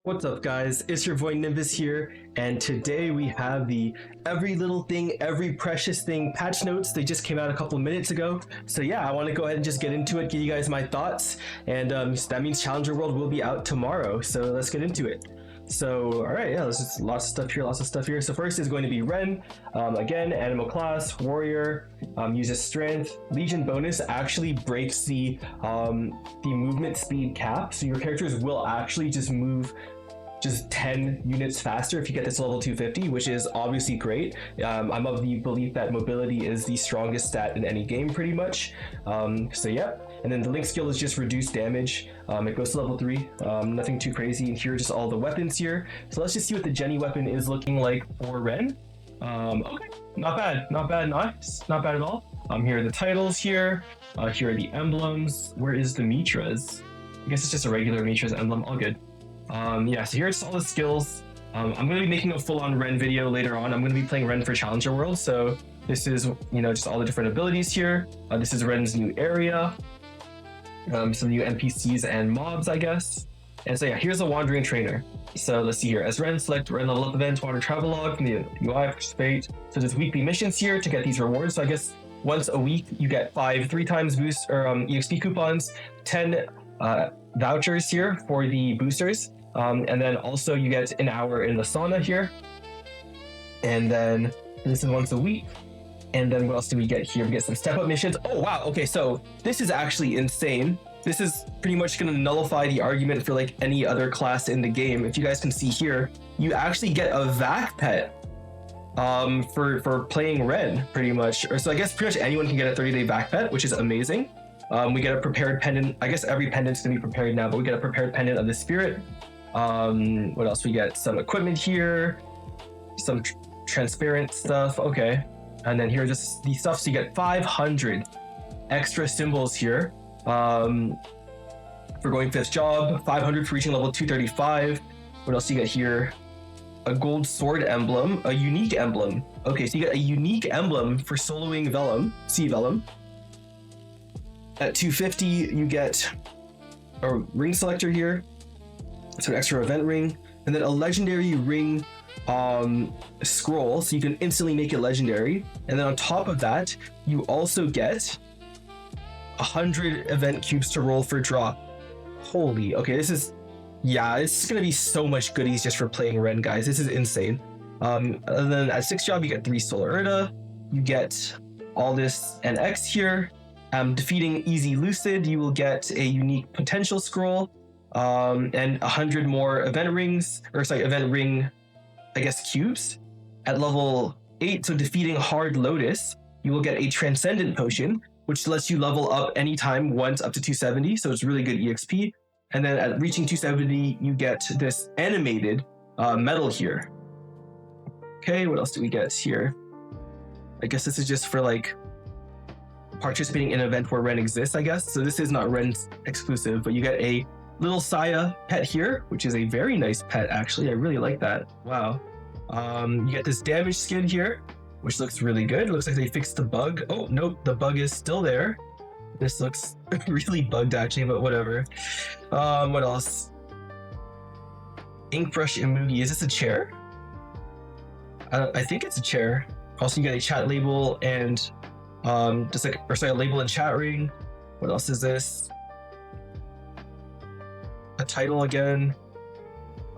What's up, guys? It's your boy Nimbus here, and today we have the Every Little Thing, Every Precious Thing patch notes. They just came out a couple minutes ago. So yeah, I want to go ahead and just get into it, give you guys my thoughts, and that means Challenger World will be out tomorrow. So let's get into it. So, all right, yeah, there's just lots of stuff here. So first is going to be Ren. Again, animal class, warrior, uses strength. Legion bonus actually breaks the movement speed cap. So your characters will actually just move just 10 units faster if you get this level 250, which is obviously great. I'm of the belief that mobility is the strongest stat in any game pretty much. So yeah, and then the link skill is just reduced damage. It goes to level 3, nothing too crazy. And here are just all the weapons here. So let's just see what the Jenny weapon is looking like for Ren. Okay, not bad, nice, not bad at all. Here are the titles here. Here are the emblems. Where is the Mitra's? I guess it's just a regular Mitra's emblem, all good. Yeah, so here's all the skills. I'm going to be making a full-on Ren video later on. I'm going to be playing Ren for Challenger World, so this is, just all the different abilities here. This is Ren's new area. Some new NPCs and mobs, I guess. And so yeah, here's the Wandering Trainer. So let's see here. As Ren, select Ren level up event, water travelogue from the UI, participate. So there's weekly missions here to get these rewards. So I guess once a week you get 3 times boost or EXP coupons, 10 vouchers here for the boosters. And then also you get an hour in the sauna here. And then this is once a week. And then what else do we get here? We get some step up missions. Oh, wow. Okay, so this is actually insane. This is pretty much going to nullify the argument for like any other class in the game. If you guys can see here, you actually get a vac pet for playing Ren pretty much. Or so I guess pretty much anyone can get a 30-day vac pet, which is amazing. We get a prepared pendant. I guess every pendant's gonna be prepared now, but we get a prepared pendant of the spirit. What else? We get some equipment here, some transparent stuff. Okay, and then here are just the stuff. So you get 500 extra symbols here for going 5th job, 500 for reaching level 235. What else do you get here? A gold sword emblem, a unique emblem. Okay, so you get a unique emblem for soloing Vellum, Sea Vellum. At 250, you get a ring selector here, so an extra event ring, and then a legendary ring scroll, so you can instantly make it legendary. And then on top of that, you also get 100 event cubes to roll for drop. Holy, okay, this is gonna be so much goodies just for playing Ren, guys. This is insane. And then at 6th job, you get 3 Solar Urta, you get all this NX here. Defeating Easy Lucid, you will get a unique potential scroll, and 100 more event ring, I guess, cubes. At level 8, so defeating Hard Lotus, you will get a Transcendent Potion, which lets you level up anytime once up to 270, so it's really good EXP. And then at reaching 270, you get this animated medal here. Okay, what else do we get here? I guess this is just for like participating in an event where Ren exists, I guess. So this is not Ren's exclusive, but you get a little Saya pet here, which is a very nice pet, actually. I really like that. Wow. You get this damage skin here, which looks really good. It looks like they fixed the bug. Oh, nope, the bug is still there. This looks really bugged, actually, but whatever. What else? Ink brush emoji. Is this a chair? I think it's a chair. Also, you get a chat label and a label and chat ring. What else is this? A title again,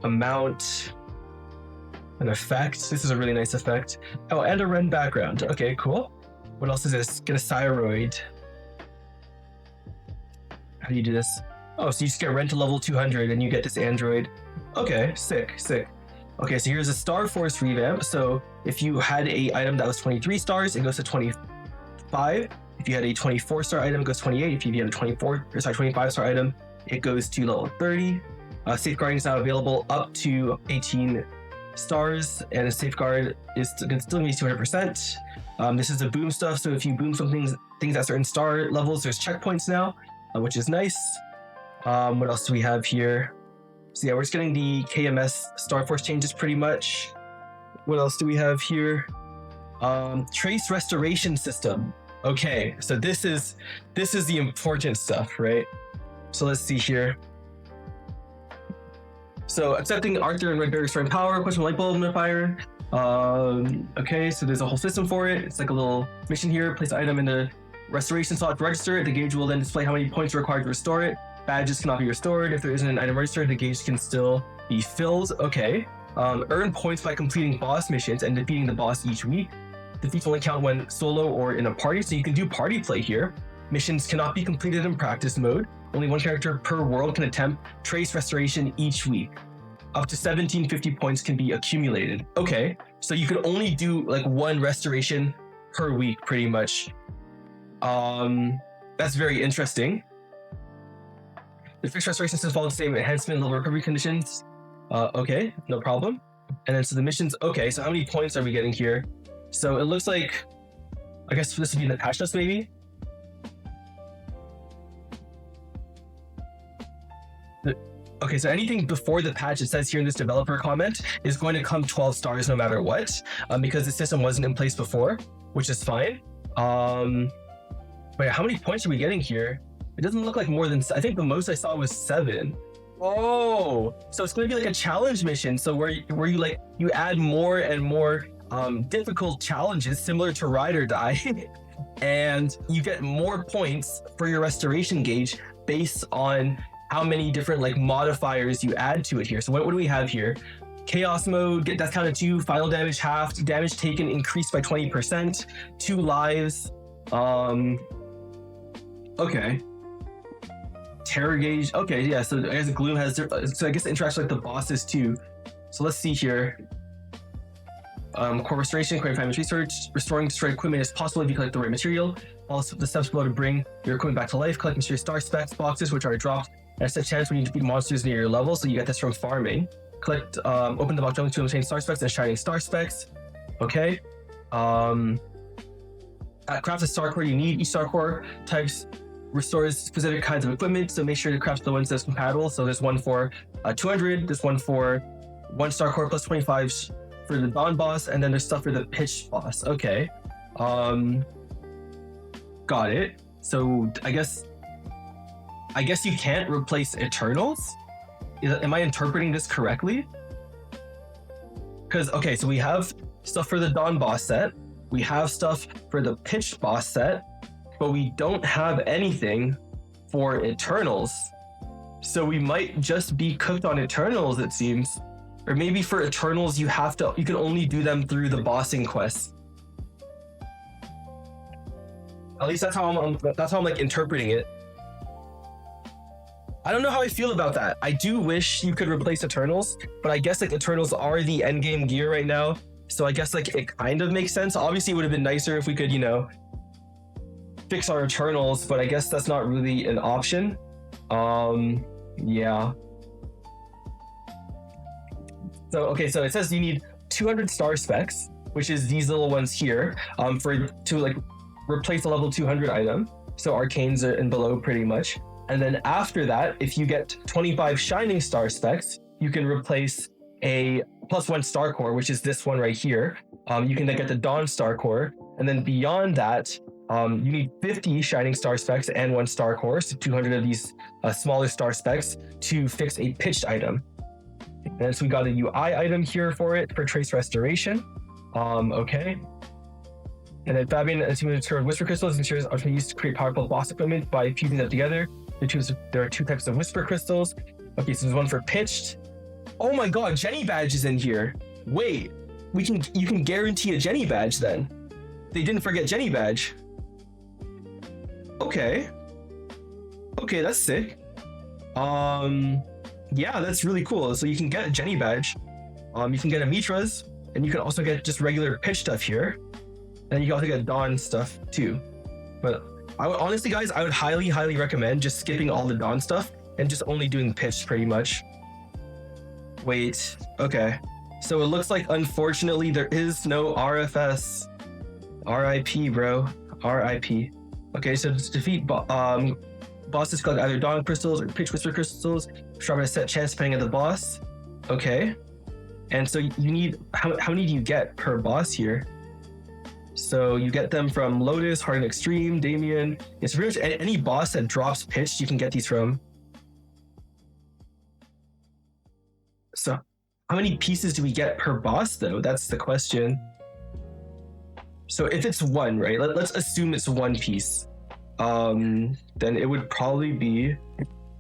a mount, an effect. This is a really nice effect. Oh, and a Ren background. Okay, cool. What else is this? Get a Cyroid. How do you do this? Oh, so you just get Ren to level 200 and you get this android. Okay, sick. Okay, so here's a Starforce revamp. So if you had a item that was 23 stars, it goes to 25. If you had a 24-star item, it goes 28. If you had a 25-star item, it goes to level 30. Safeguarding is now available up to 18 stars, and a safeguard is still going to be 200%. This is the boom stuff, so if you boom some things at certain star levels, there's checkpoints now, which is nice. What else do we have here? So yeah, we're just getting the KMS Starforce changes pretty much. What else do we have here? Trace restoration system. Okay, so this is the important stuff, right? So let's see here. So accepting Arthur and Red Bear restoring power, push light bulb fire. Okay, so there's a whole system for it. It's like a little mission here. Place the item in the restoration slot to register it. The gauge will then display how many points are required to restore it. Badges cannot be restored. If there isn't an item registered, the gauge can still be filled. Okay. Earn points by completing boss missions and defeating the boss each week. Defeats only count when solo or in a party, so you can do party play here. Missions cannot be completed in practice mode. Only one character per world can attempt trace restoration each week. Up to 1750 points can be accumulated. Okay, so you could only do like one restoration per week, pretty much. That's very interesting. The fixed restoration systems follow the same enhancement level recovery conditions. Okay, no problem. And then so the missions, okay, so how many points are we getting here? So it looks like, I guess this would be in the patch notes maybe? Okay, so anything before the patch, it says here in this developer comment, is going to come 12 stars no matter what, because the system wasn't in place before, which is fine. Wait, how many points are we getting here? It doesn't look like more than, I think the most I saw was 7. Oh, so it's going to be like a challenge mission. So where you like, you add more and more difficult challenges similar to Ride or Die, and you get more points for your restoration gauge based on how many different like modifiers you add to it here. So what do we have here? Chaos mode, get death count to 2, final damage halved, damage taken increased by 20%, 2 lives. Okay. Terror gauge. Okay, yeah. So I guess Gloom has. So I guess it interacts with the bosses too. So let's see here. Core restoration, create damage research, restoring destroyed equipment is possible if you collect the right material. Also, the steps below to bring your equipment back to life. Collect mysterious star specs boxes, which are dropped at a set chance when you defeat monsters near your level. So you get this from farming. Collect, open the box to obtain star specs and shining star specs. Okay. Craft a star core you need. Each star core types restores specific kinds of equipment, so make sure to craft the ones that's compatible. So there's one for 200, there's one for 1 star core plus 25 for the Dawn boss, and then there's stuff for the Pitch boss. Okay. Got it. So I guess you can't replace Eternals? Am I interpreting this correctly? Because, okay, so we have stuff for the Dawn boss set, we have stuff for the Pitch boss set, but we don't have anything for Eternals. So we might just be cooked on Eternals, it seems. Or maybe for Eternals, you can only do them through the bossing quests. At least that's how I'm like interpreting it. I don't know how I feel about that. I do wish you could replace Eternals, but I guess like Eternals are the endgame gear right now. So I guess like it kind of makes sense. Obviously it would have been nicer if we could, fix our Eternals, but I guess that's not really an option. Yeah. So, okay, so it says you need 200 star specs, which is these little ones here, to like replace a level 200 item. So arcanes are and below pretty much. And then after that, if you get 25 shining star specs, you can replace a +1 star core, which is this one right here. You can then get the Dawn star core. And then beyond that, you need 50 shining star specs and 1 star core, so 200 of these smaller star specs to fix a pitched item. And so we got a UI item here for it for trace restoration. Okay. And then Fabian and Team Whisper Crystals ensures are used to create powerful boss equipment by fusing them together. There are 2 types of Whisper Crystals. Okay, so there's one for pitched. Oh my god, Jenny badge is in here. Wait, you can guarantee a Jenny badge then. They didn't forget Jenny badge. Okay, that's sick. Yeah, that's really cool. So you can get a Jenny badge. You can get a Mitra's, and you can also get just regular pitch stuff here. And you can also get Dawn stuff too. But I would honestly, guys, I would highly recommend just skipping all the Dawn stuff and just only doing pitch pretty much. Wait, okay. So it looks like, unfortunately, there is no RFS. RIP, bro. RIP. Okay, so to defeat bosses, collect either Dawn crystals or pitch Whisper crystals, sharpen a set chance depending on the boss. Okay. And so you need, how many do you get per boss here? So you get them from Lotus, Hardened Extreme, Damien. It's pretty much any boss that drops pitched, you can get these from. How many pieces do we get per boss though? That's the question. So if it's one, right? Let's assume it's one piece. Then it would probably be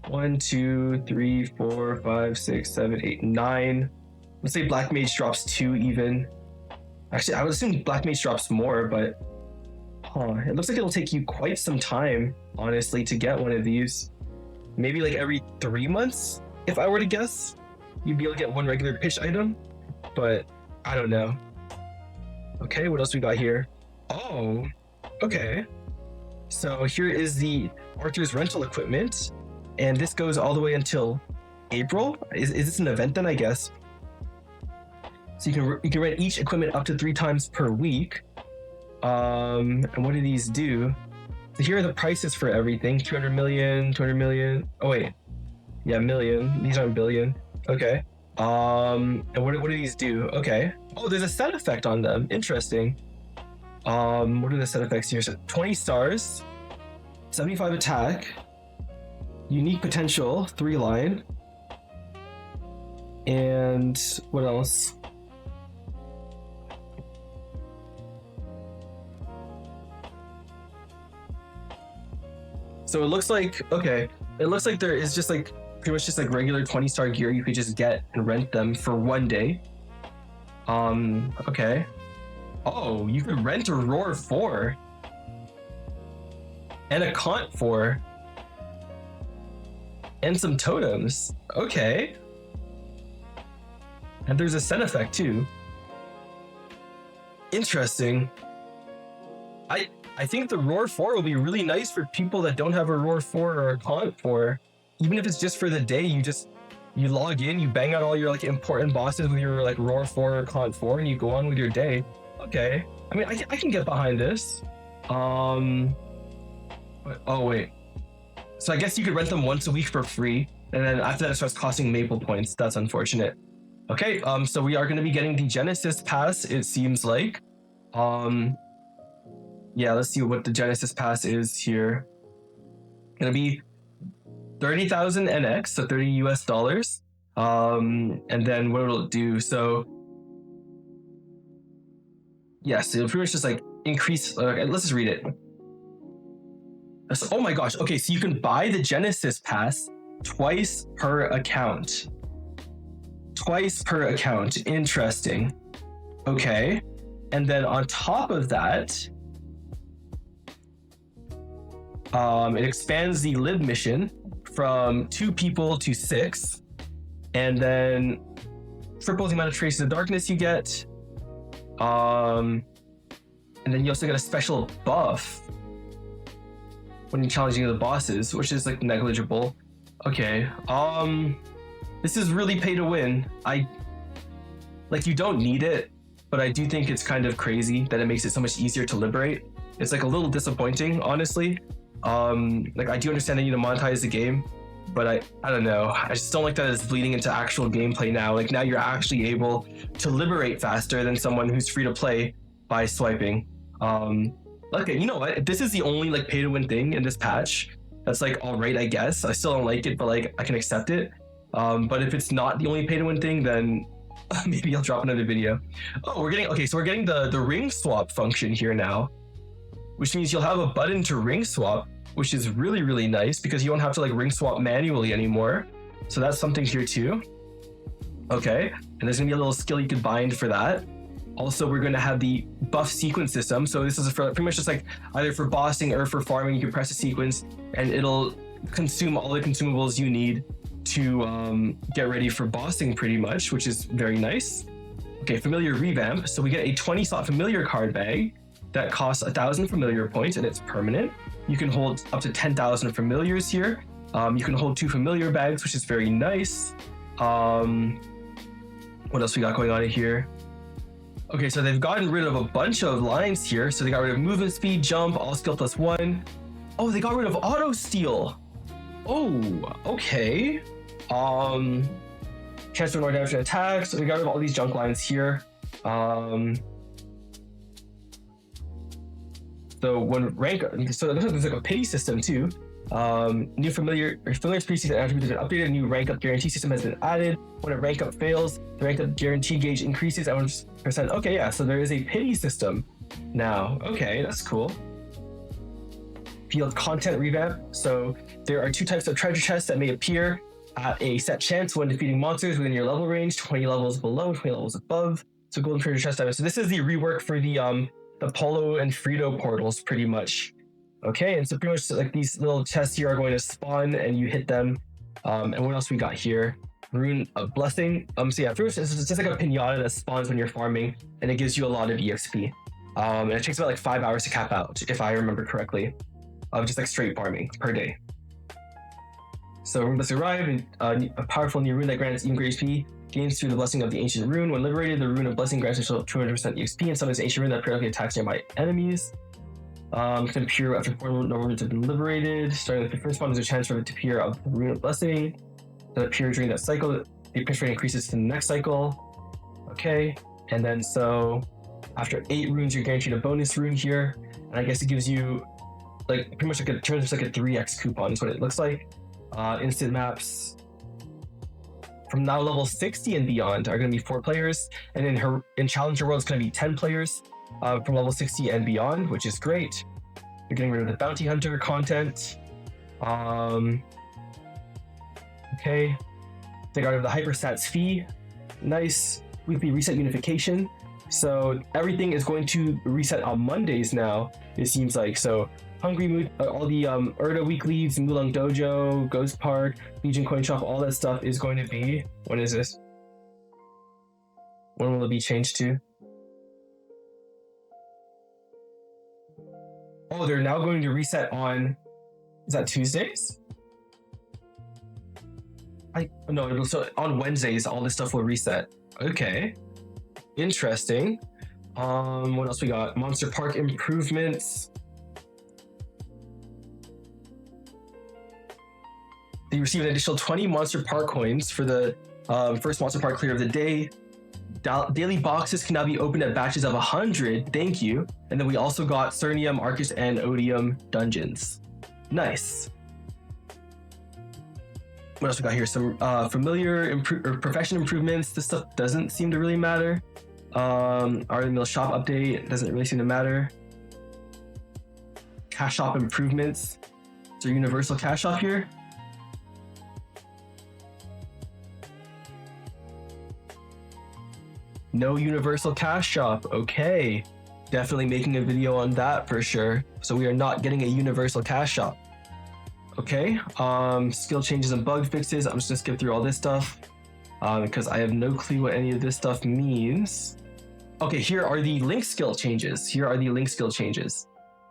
1, 2, 3, 4, 5, 6, 7, 8, 9. Let's say Black Mage drops 2 even. Actually, I would assume Black Mage drops more, but it looks like it'll take you quite some time, honestly, to get one of these. Maybe like every 3 months, if I were to guess. You'd be able to get one regular pitch item, but I don't know. Okay, what else we got here? Oh, okay. So here is the Arthur's rental equipment, and this goes all the way until April. Is this an event then, I guess? So you can rent each equipment up to 3 times per week. And what do these do? So here are the prices for everything: 200 million, 200 million. Oh wait, yeah, million. These aren't billion. Okay. And what do these do? Okay. Oh, there's a set effect on them. Interesting. What are the set effects here? So 20 stars, 75 attack, unique potential, 3 line, and what else? So it looks like, okay, it looks like there is just like pretty much just like regular 20-star gear you could just get and rent them for 1 day. Okay. Oh, you could rent a Roar 4 and a Cont 4 and some totems. Okay. And there's a set effect too. Interesting. I think the Roar 4 will be really nice for people that don't have a Roar 4 or a Cont 4. Even if it's just for the day, you log in, you bang out all your like important bosses with your like Roar 4 or Cont 4, and you go on with your day. Okay. I mean, I can get behind this. Oh wait. So I guess you could rent them once a week for free, and then after that it starts costing Maple points. That's unfortunate. Okay, so we are going to be getting the Genesis Pass, it seems like. Yeah, let's see what the Genesis Pass is here. Gonna be 30,000 NX, so 30 US dollars. And then what it'll do, so yes, it'll pretty much just like increase. Let's just read it. Oh my gosh. Okay, so you can buy the Genesis Pass twice per account. Twice per account. Interesting. Okay. And then on top of that, it expands the live mission from 2 people to 6, and then triples the amount of traces of darkness you get. And then you also get a special buff when you're challenging the bosses, which is like negligible. Okay. This is really pay to win. You don't need it, but I do think it's kind of crazy that it makes it so much easier to liberate. It's like a little disappointing, honestly. I do understand they need to monetize the game, but I don't know. I just don't like that it's bleeding into actual gameplay now. Like now you're actually able to liberate faster than someone who's free to play by swiping. Okay, you know what? This is the only like pay to win thing in this patch. That's like all right, I guess. I still don't like it, but like I can accept it. But if it's not the only pay to win thing, then maybe I'll drop another video. Oh, we're getting the ring swap function here now, which means you'll have a button to ring swap, which is really, really nice because you don't have to like ring swap manually anymore. So that's something here too. Okay, and there's gonna be a little skill you could bind for that. Also, we're gonna have the buff sequence system. So this is for pretty much just like either for bossing or for farming. You can press a sequence and it'll consume all the consumables you need to get ready for bossing pretty much, which is very nice. Okay, familiar revamp. So we get a 20 slot familiar card bag that costs 1,000 familiar points and it's permanent. You can hold up to 10,000 familiars here. You can hold 2 familiar bags, which is very nice. What else we got going on here? Okay, so they've gotten rid of a bunch of lines here. So they got rid of movement speed, jump, all skill +1. Oh, they got rid of auto steal. Oh, okay. Transfer more damage and attack. So they got rid of all these junk lines here. So when rank, so there's like a pay system too. New familiar species and attributes have been updated. A new rank up guarantee system has been added. When a rank up fails, the rank up guarantee gauge increases at 1%. Okay, yeah, so there is a pity system now. Okay, that's cool. Field content revamp. So there are 2 types of treasure chests that may appear at a set chance when defeating monsters within your level range, 20 levels below, 20 levels above. So golden treasure chest items. So this is the rework for the Polo and Frito portals, pretty much. Okay, and so pretty much like these little chests here are going to spawn and you hit them. And what else we got here? Rune of Blessing. So yeah, pretty much it's just like a pinata that spawns when you're farming and it gives you a lot of EXP. And it takes about like 5 hours to cap out, if I remember correctly, of just like straight farming per day. So Rune Blessing arrived, and a powerful new rune that grants even greater XP gains through the blessing of the ancient rune. When liberated, the Rune of Blessing grants additional 200% EXP and summons ancient rune that periodically attacks nearby enemies. Can appear after 4 runes have been liberated. Starting with the first one, there's a chance for it to appear of the Rune of Blessing. That appear during that cycle. The appearance rate increases to the next cycle. Okay, and then so after 8 runes, you're guaranteed a bonus rune here, and I guess it gives you like pretty much like a turns like a 3x coupon is what it looks like. Instant maps from now level 60 and beyond are going to be 4 players, and in Challenger World it's going to be 10 players. From level 60 and beyond, which is great. You're getting rid of the bounty hunter content. Okay. They got rid of the hyperstats fee. Nice. Weekly reset unification. So everything is going to reset on Mondays now, it seems like. So Hungry Mood, all the Urda weeklies, Mulong Dojo, Ghost Park, Legion Coin Shop, all that stuff is going to be. When is this? When will it be changed to? Oh, they're now going to reset on, is that Tuesdays? No, so on Wednesdays, all this stuff will reset. Okay. Interesting. What else we got? Monster Park improvements. They received an additional 20 Monster Park coins for the first Monster Park clear of the day. Daily boxes can now be opened at batches of 100. Thank you. And then we also got Cernium, Arcus, and Odium dungeons. Nice. What else we got here? Some familiar profession improvements. This stuff doesn't seem to really matter. Our mill shop update doesn't really seem to matter. Cash shop improvements. Is there universal cash shop here? No universal cash shop. Okay. Definitely making a video on that for sure. So we are not getting a universal cash shop. Okay. Skill changes and bug fixes. I'm just gonna skip through all this stuff because I have no clue what any of this stuff means. Okay, here are the link skill changes.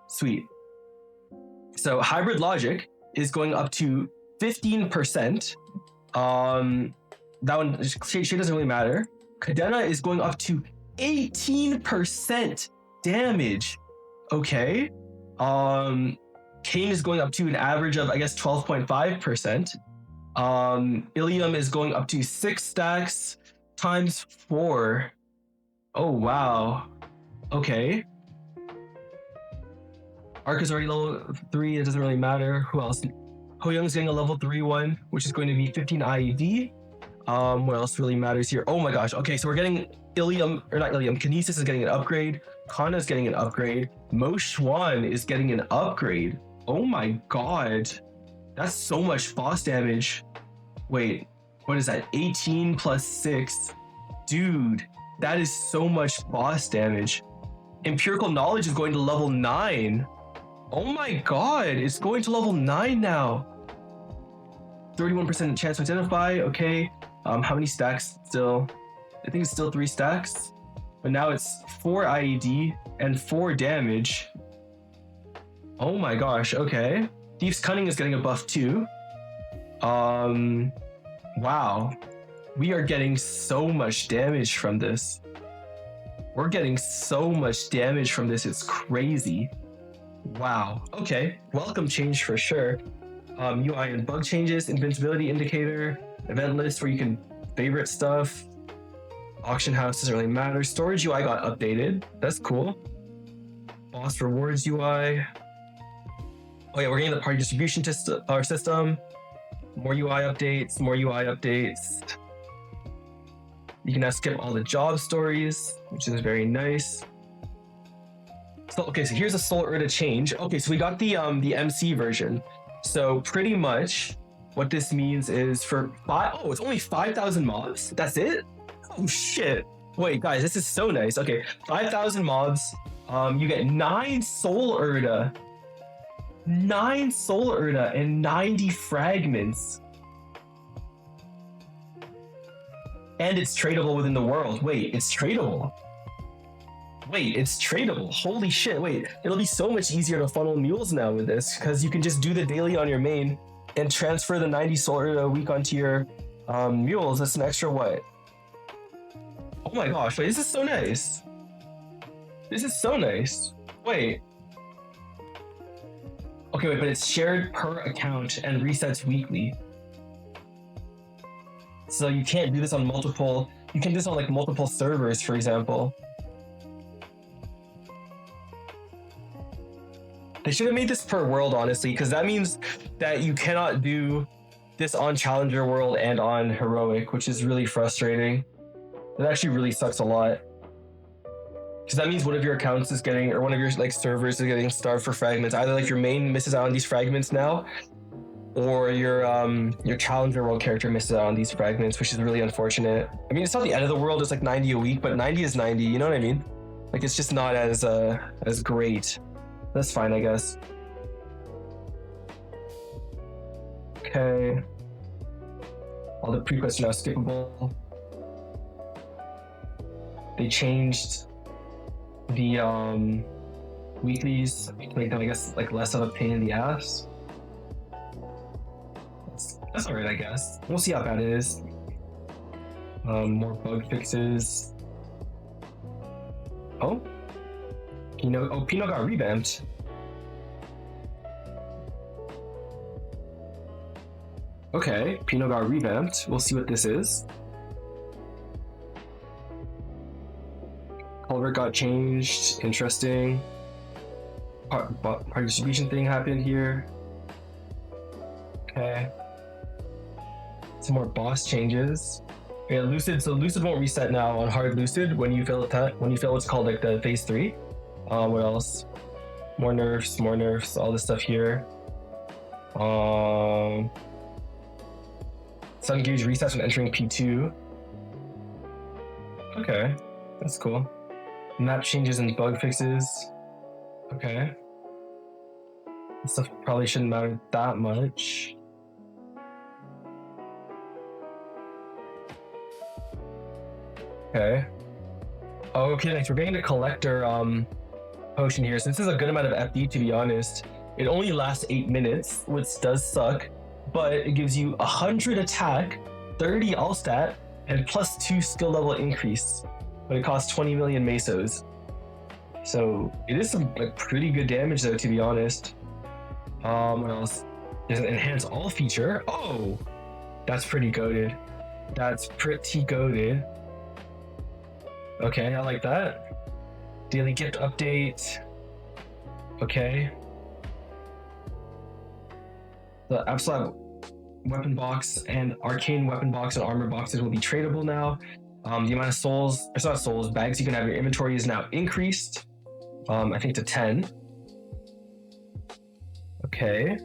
Sweet. So hybrid logic is going up to 15%. That one shade doesn't really matter. Cadena is going up to 18% damage. Okay. Kane is going up to an average of, I guess, 12.5%. Ilium is going up to 6 stacks times 4. Oh, wow. Okay. Arc is already level 3. It doesn't really matter. Who else? Hoyoung's getting a level 3 one, which is going to be 15 IED. What else really matters here? Oh my gosh. Okay, so we're getting Ilium, or not Ilium, Kinesis is getting an upgrade. Kana is getting an upgrade. Mo Xuan is getting an upgrade. Oh my god. That's so much boss damage. Wait, what is that? 18 plus 6. Dude, that is so much boss damage. Empirical knowledge is going to level 9. Oh my god, it's going to level 9 now. 31% chance to identify. Okay. How many stacks still? I think it's still 3 stacks, but now it's 4 IED and 4 damage. Oh my gosh. Okay. Thief's Cunning is getting a buff too. Wow. We are getting so much damage from this. We're getting so much damage from this. It's crazy. Wow. Okay. Welcome change for sure. UI and bug changes, invincibility indicator, event list where you can favorite stuff. Auction house doesn't really matter. Storage UI got updated. That's cool. Boss rewards UI. Oh yeah, we're getting the party distribution power system. More UI updates, more UI updates. You can now skip all the job stories, which is very nice. So okay, so here's a Solar Urta change. Okay, so we got the MC version. So pretty much what this means is it's only 5,000 mobs. That's it? Oh shit. Wait, guys, this is so nice. Okay, 5,000 mobs. You get 9 Solar Urta. 9 Solar Urta and 90 fragments. And it's tradable within the world. Wait, it's tradable. Wait, it's tradable. Holy shit. Wait, it'll be so much easier to funnel mules now with this because you can just do the daily on your main and transfer the 90 Solar a week onto your mules. That's an extra what? Oh my gosh, wait, this is so nice. This is so nice. Wait. Okay, wait, but it's shared per account and resets weekly. So you can't do this on multiple, you can do this on like multiple servers, for example. They should have made this per world, honestly, because that means that you cannot do this on Challenger World and on Heroic, which is really frustrating. It actually really sucks a lot. Because that means one of your accounts is getting, or one of your like servers is getting starved for fragments. Either like your main misses out on these fragments now, or your Challenger World character misses out on these fragments, which is really unfortunate. I mean, it's not the end of the world, it's like 90 a week, but 90 is 90, you know what I mean? Like, it's just not as great. That's fine, I guess. Okay. All the prequests are now skippable. They changed the weeklies to make them, I guess, like less of a pain in the ass. That's alright, I guess. We'll see how bad it is. More bug fixes. Oh? Pino got revamped. Okay, Pino got revamped. We'll see what this is. Culvert got changed. Interesting. Part distribution thing happened here. Okay. Some more boss changes. Yeah, Lucid. So Lucid won't reset now on hard Lucid when you fail what's called like the phase 3. What else? More nerfs, all this stuff here. Sun gauge resets when entering P2. Okay, that's cool. Map changes and bug fixes. Okay. This stuff probably shouldn't matter that much. Okay. Oh, okay, next we're getting a collector potion here. Since this is a good amount of FD, to be honest, it only lasts 8 minutes, which does suck, but it gives you 100 attack, 30 all stat, and +2 skill level increase. But it costs 20 million mesos. So it is some like pretty good damage though, to be honest. What else? There's an enhance all feature. Oh, that's pretty goated. That's pretty goated. Okay, I like that. Daily gift update. Okay. The Absolute weapon box and arcane weapon box and armor boxes will be tradable now. The amount of souls, it's not souls, bags you can have in your inventory is now increased. I think to 10. Okay.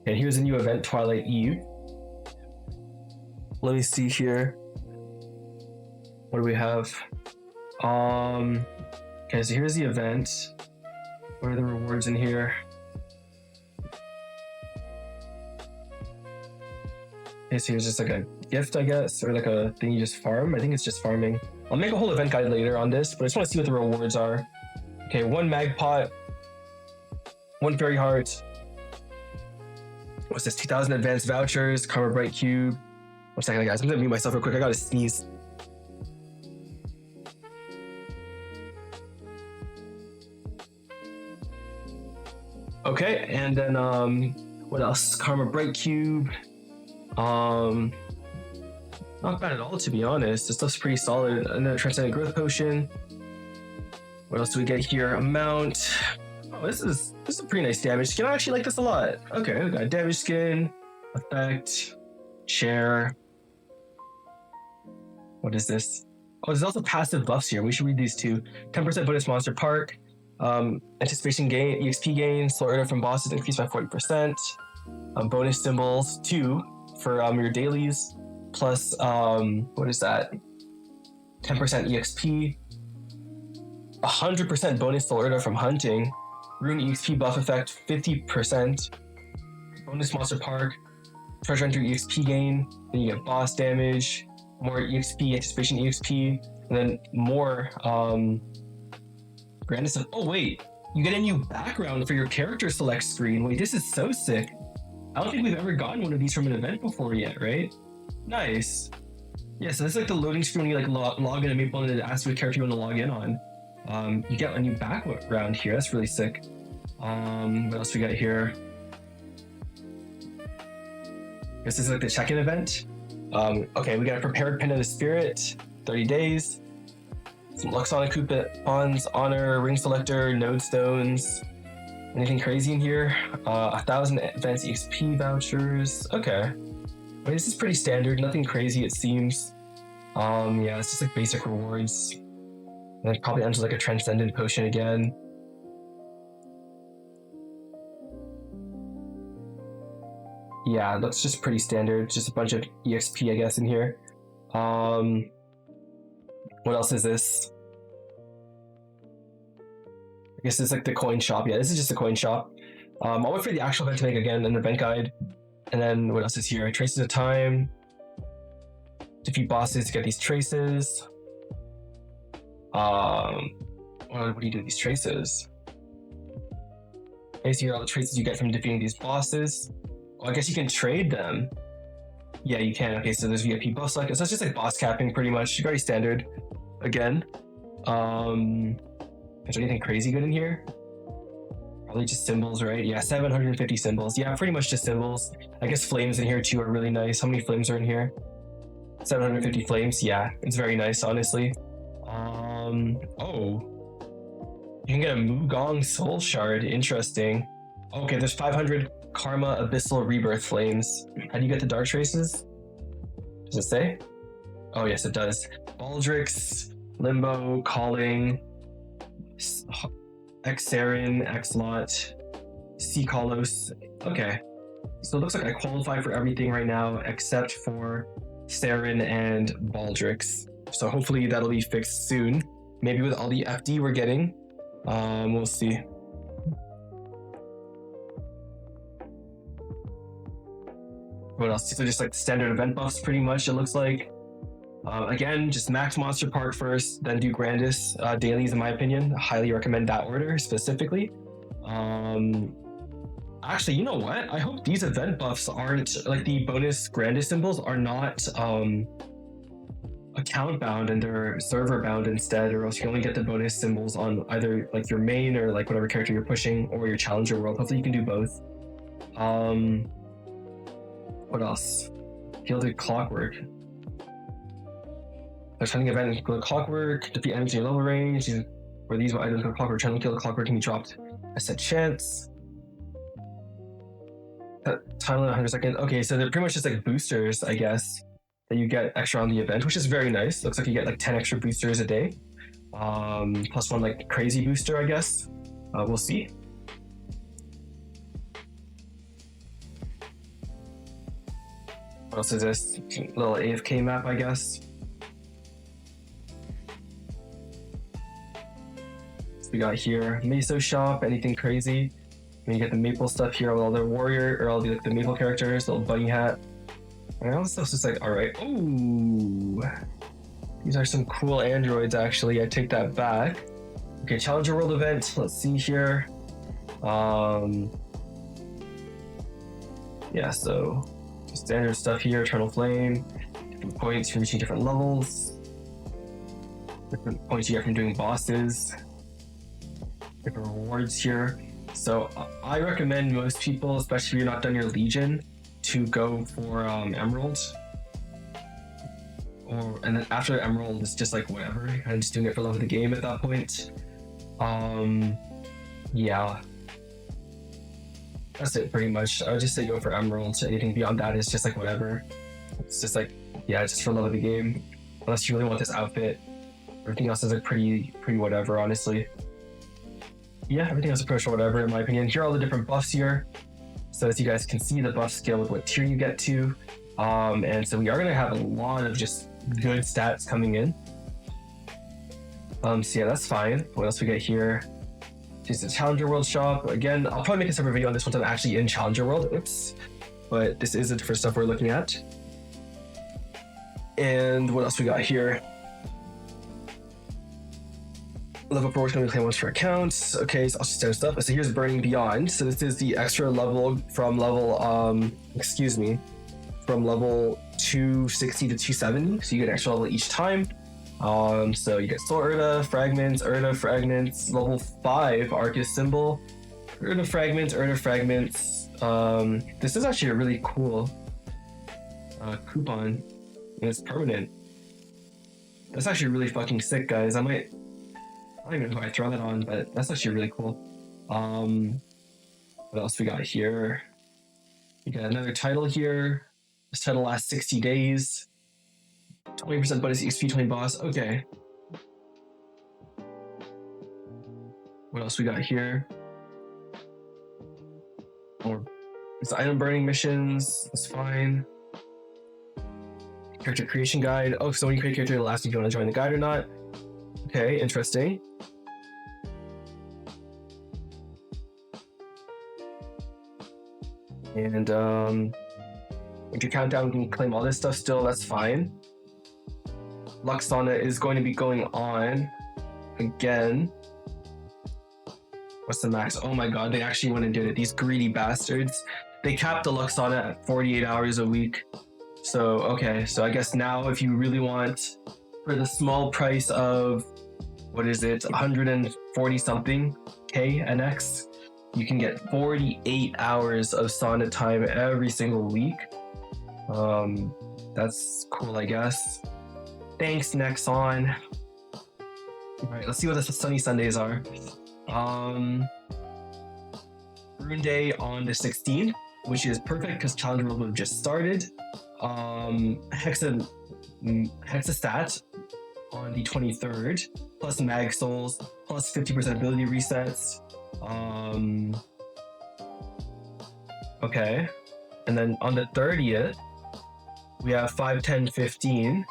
And here's a new event, Twilight Eve. Let me see here. What do we have? Okay, so here's the event. What are the rewards in here? Okay, so here's just like a gift, I guess, or like a thing you just farm. I think it's just farming. I'll make a whole event guide later on this, but I just want to see what the rewards are. Okay, 1 mag pot, 1 fairy heart. What's this? 2,000 advanced vouchers, Karma Bright Cube. One second, guys. I'm gonna mute myself real quick. I gotta sneeze. Okay, and then what else? Karma Bright Cube. Not bad at all, to be honest. This stuff's pretty solid. And then Transcendent Growth Potion. What else do we get here? Amount. Oh, this is a pretty nice damage skin. I actually like this a lot. Okay, we got damage skin, effect, share. What is this? Oh, there's also passive buffs here. We should read these too. 10% bonus monster park. Anticipation gain, EXP gain, slow order from bosses increased by 40%. Bonus symbols 2 for your dailies. Plus, what is that? 10% EXP. 100% bonus slow order from hunting. Rune EXP buff effect 50%. Bonus monster park. Treasure hunter EXP gain. Then you get boss damage. More EXP, anticipation EXP, and then more grandness of, oh wait, you get a new background for your character select screen. Wait, this is so sick. I don't think we've ever gotten one of these from an event before yet, right? Nice. Yeah, so this is like the loading screen when you like log into Maple and it asks you what character you want to log in on. You get a new background here. That's really sick. What else we got here? This is like the check-in event. Okay, we got a prepared pen of the spirit, 30 days. Some Luxonic coupons, honor, ring selector, node stones. Anything crazy in here? 1,000 advanced EXP vouchers. Okay. I mean, this is pretty standard, nothing crazy it seems. Yeah, it's just like basic rewards. And then probably ends with like a transcendent potion again. Yeah, it looks just pretty standard. Just a bunch of EXP, I guess, in here. What else is this? I guess it's like the coin shop. Yeah, this is just a coin shop. I'll wait for the actual event to make again an event guide. And then what else is here? Traces of time. Defeat bosses to get these traces. What do you do with these traces? Okay, so here are all the traces you get from defeating these bosses. I guess you can trade them. Yeah, you can. Okay, so there's VIP boss select. So it's just like boss capping pretty much. Very standard. Again. Is there anything crazy good in here? Probably just symbols, right? Yeah, 750 symbols. Yeah, pretty much just symbols. I guess flames in here too are really nice. How many flames are in here? 750 flames. Yeah, it's very nice, honestly. Oh. You can get a Mugong soul shard. Interesting. Okay, there's 500 Karma Abyssal Rebirth Flames. How do you get the dark traces? Does it say? Oh yes, it does. Baldrix, Limbo, Calling, Xarin, Xlot, Sea Kalos. Okay. So it looks like I qualify for everything right now except for Sarin and Baldrix. So hopefully that'll be fixed soon. Maybe with all the FD we're getting. We'll see. What else? So just like the standard event buffs pretty much, it looks like. Again, just max monster park first, then do grandest dailies in my opinion. I highly recommend that order specifically. Actually, you know what? I hope these event buffs aren't, like the bonus grandest symbols are not account bound and they're server bound instead, or else you only get the bonus symbols on either like your main or like whatever character you're pushing or your challenger world. Hopefully you can do both. What else? Gilded Clockwork. There's hunting event include Clockwork, defeat enemies in your level range. Where these items go Clockwork, channel kill, Clockwork can be dropped a set chance. Time limit 100 seconds. Okay, so they're pretty much just like boosters, I guess, that you get extra on the event, which is very nice. Looks like you get like 10 extra boosters a day. Plus one like crazy booster, I guess. We'll see. What else is this? Little AFK map, I guess. So we got here Meso shop, anything crazy. And you get the Maple stuff here with all the warrior or all the like the Maple characters, little bunny hat. And all this stuff's just like, alright. Ooh. These are some cool androids actually. I take that back. Okay, Challenger World event. Let's see here. Yeah, so standard stuff here, Eternal Flame, different points from reaching different levels, different points you get from doing bosses, different rewards here. So I recommend most people, especially if you're not done your Legion, to go for Emerald. And then after Emerald, it's just like whatever, I'm just doing it for love of the game at that point. Yeah, that's it pretty much. I would just say go for emeralds. Anything beyond that is just like whatever. It's just like, yeah, it's just for love of the game. Unless you really want this outfit. Everything else is like pretty whatever, honestly. Yeah, everything else is pretty whatever in my opinion. Here are all the different buffs here. So as you guys can see, the buff scale with what tier you get to. And so we are gonna have a lot of just good stats coming in. So yeah, that's fine. What else we get here? Just the Challenger World shop. Again, I'll probably make a separate video on this once I'm actually in Challenger World. Oops. But this is the different stuff we're looking at. And what else we got here? Level 4 is going to claim once for accounts. Okay, so I'll just start stuff. So here's Burning Beyond. So this is the extra level from level, from level 260 to 270. So you get an extra level each time. So you get Soul Urda, Fragments, level 5 Arcus Symbol, Urda Fragments. This is actually a really cool coupon, and it's permanent. That's actually really fucking sick, guys. I don't even know who I throw that on, but that's actually really cool. What else we got here? We got another title here. This title lasts 60 days. 20% bonus XP 20 boss. Okay. What else we got here? More it's item burning missions. That's fine. Character creation guide. Oh, so when you create a character, it'll ask if you want to join the guide or not. Okay, interesting. And with your countdown, you can claim all this stuff still. That's fine. Luxana is going to be going on again. What's the max? Oh my god, they actually went and did it. These greedy bastards. They capped the Luxana at 48 hours a week. So, okay. So I guess now if you really want, for the small price of, what is it, 140 something K NX, you can get 48 hours of sauna time every single week. That's cool, I guess. Thanks, Nexon. Alright, let's see what the sunny Sundays are. Rune Day on the 16th, which is perfect because Challenger World would have just started. Hexastat on the 23rd, plus Mag Souls, plus 50% ability resets. Okay. And then on the 30th, we have 5, 10, 15.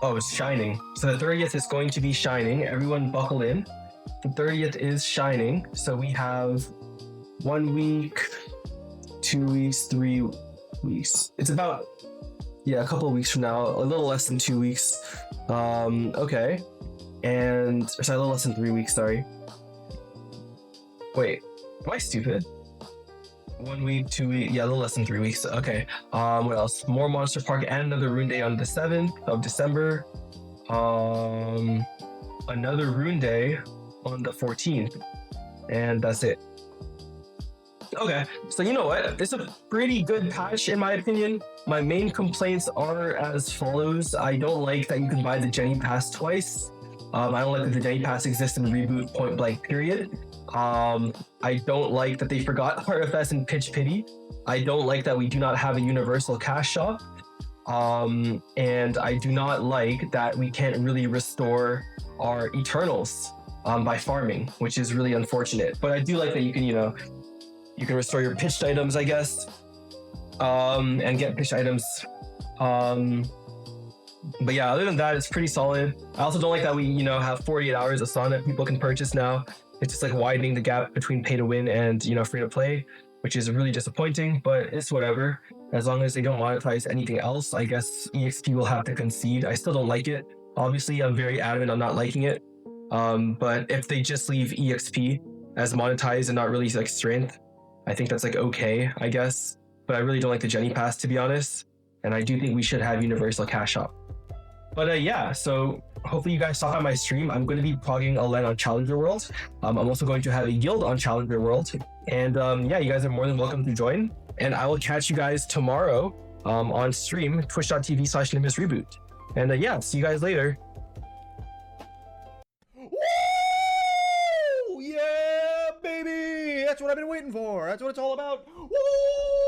Oh, it's Shining. So the 30th is going to be Shining. Everyone buckle in. The 30th is Shining. So we have 1 week, 2 weeks, 3 weeks. It's about, yeah, a couple of weeks from now, a little less than 2 weeks. Okay. And, sorry, a little less than 3 weeks, sorry. Wait, am I stupid? 1 week, 2 weeks, yeah, a little less than 3 weeks. Okay. What else? More Monster Park and another Rune Day on the 7th of December. Another Rune Day on the 14th. And that's it. Okay, so you know what? It's a pretty good patch in my opinion. My main complaints are as follows. I don't like that you can buy the Jenny Pass twice. I don't like that the Jenny Pass exists in Reboot point blank period. I don't like that they forgot RFS and Pitch Pity. I don't like that we do not have a universal cash shop. And I do not like that we can't really restore our Eternals by farming, which is really unfortunate. But I do like that you can, you can restore your pitched items, I guess, and get pitched items. But yeah, other than that, it's pretty solid. I also don't like that we, have 48 hours of sauna people can purchase now. It's just like widening the gap between pay to win and, free to play, which is really disappointing, but it's whatever. As long as they don't monetize anything else, I guess EXP will have to concede. I still don't like it. Obviously, I'm very adamant on not liking it. But if they just leave EXP as monetized and not really like strength, I think that's like okay, I guess. But I really don't like the Jenny Pass, to be honest. And I do think we should have Universal Cash Shop. But yeah, so hopefully you guys saw my stream. I'm going to be plugging a LAN on Challenger World. I'm also going to have a guild on Challenger World. And yeah, you guys are more than welcome to join. And I will catch you guys tomorrow on stream, twitch.tv/NimbusReboot. And yeah, see you guys later. I've been waiting for. That's what it's all about. Woo!